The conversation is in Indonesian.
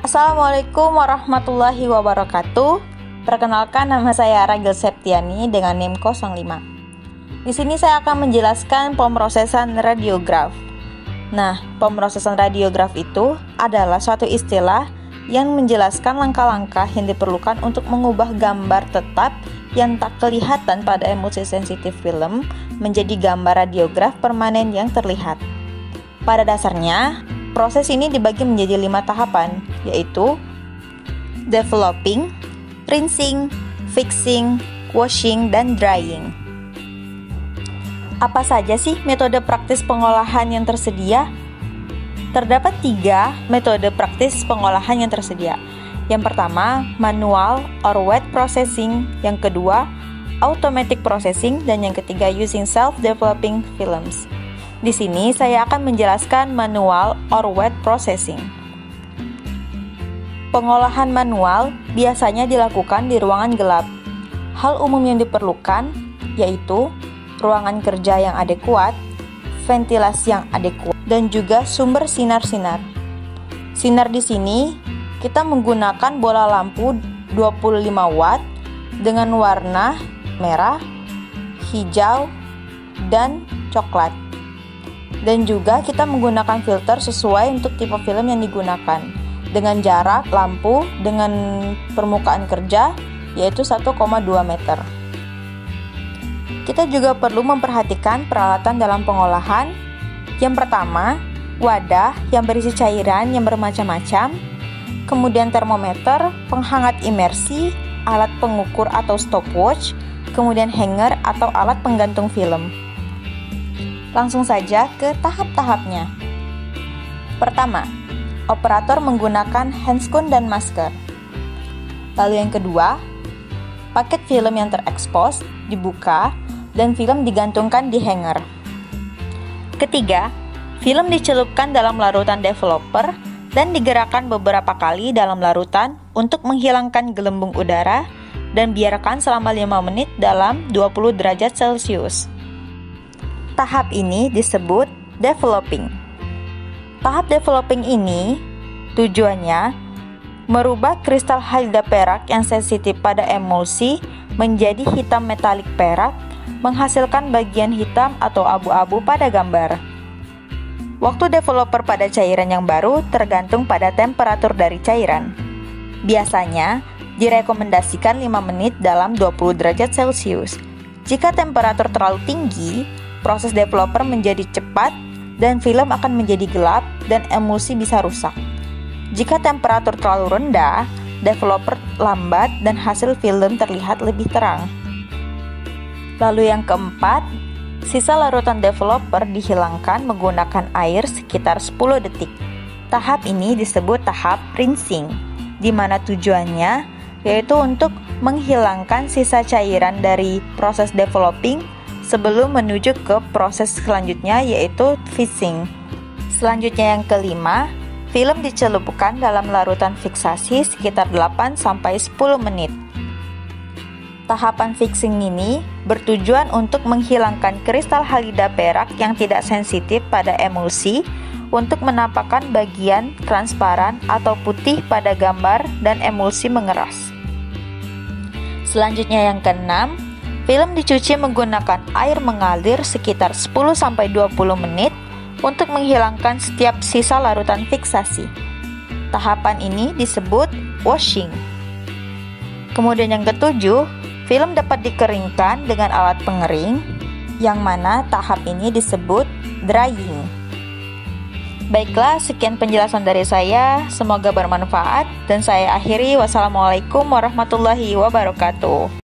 Assalamualaikum warahmatullahi wabarakatuh. Perkenalkan, nama saya Ragil Septiani dengan NIM 05. Di sini saya akan menjelaskan pemrosesan radiograf. Nah, pemrosesan radiograf itu adalah suatu istilah yang menjelaskan langkah-langkah yang diperlukan untuk mengubah gambar tetap yang tak kelihatan pada emulsi sensitif film menjadi gambar radiograf permanen yang terlihat. Pada dasarnya, proses ini dibagi menjadi 5 tahapan, yaitu developing, rinsing, fixing, washing, dan drying. Apa saja sih metode praktis pengolahan yang tersedia? Terdapat 3 metode praktis pengolahan yang tersedia. Yang pertama, manual or wet processing. Yang kedua, automatic processing. Dan yang ketiga, using self-developing films. Di sini saya akan menjelaskan manual or wet processing. Pengolahan manual biasanya dilakukan di ruangan gelap. Hal umum yang diperlukan yaitu ruangan kerja yang adekuat, ventilasi yang adekuat, dan juga sumber sinar-sinar. Sinar di sini kita menggunakan bola lampu 25 watt dengan warna merah, hijau, dan coklat. Dan juga kita menggunakan filter sesuai untuk tipe film yang digunakan dengan jarak lampu dengan permukaan kerja yaitu 1,2 meter. Kita juga perlu memperhatikan peralatan dalam pengolahan. Yang pertama, wadah yang berisi cairan yang bermacam-macam, kemudian termometer, penghangat imersi, alat pengukur atau stopwatch, kemudian hanger atau alat penggantung film. Langsung saja ke tahap-tahapnya. Pertama, operator menggunakan handscoon dan masker. Lalu yang kedua, paket film yang terekspos dibuka dan film digantungkan di hanger. Ketiga, film dicelupkan dalam larutan developer dan digerakkan beberapa kali dalam larutan untuk menghilangkan gelembung udara dan biarkan selama 5 menit dalam 20 derajat Celcius. Tahap ini disebut developing. Tahap developing ini tujuannya merubah kristal halida perak yang sensitif pada emulsi menjadi hitam metalik perak, menghasilkan bagian hitam atau abu-abu pada gambar. Waktu developer pada cairan yang baru tergantung pada temperatur dari cairan. Biasanya direkomendasikan 5 menit dalam 20 derajat Celcius. Jika temperatur terlalu tinggi, proses developer menjadi cepat dan film akan menjadi gelap dan emulsi bisa rusak. Jika temperatur terlalu rendah, developer lambat dan hasil film terlihat lebih terang. Lalu yang keempat, sisa larutan developer dihilangkan menggunakan air sekitar 10 detik. Tahap ini disebut tahap rinsing, di mana tujuannya yaitu untuk menghilangkan sisa cairan dari proses developing sebelum menuju ke proses selanjutnya yaitu fixing. Selanjutnya yang kelima, film dicelupkan dalam larutan fiksasi sekitar 8-10 menit. Tahapan fixing ini bertujuan untuk menghilangkan kristal halida perak yang tidak sensitif pada emulsi untuk menampakkan bagian transparan atau putih pada gambar dan emulsi mengeras. Selanjutnya yang keenam, film dicuci menggunakan air mengalir sekitar 10-20 menit untuk menghilangkan setiap sisa larutan fiksasi. Tahapan ini disebut washing. Kemudian yang ketujuh, film dapat dikeringkan dengan alat pengering, yang mana tahap ini disebut drying. Baiklah, sekian penjelasan dari saya, semoga bermanfaat, dan saya akhiri. Wassalamualaikum warahmatullahi wabarakatuh.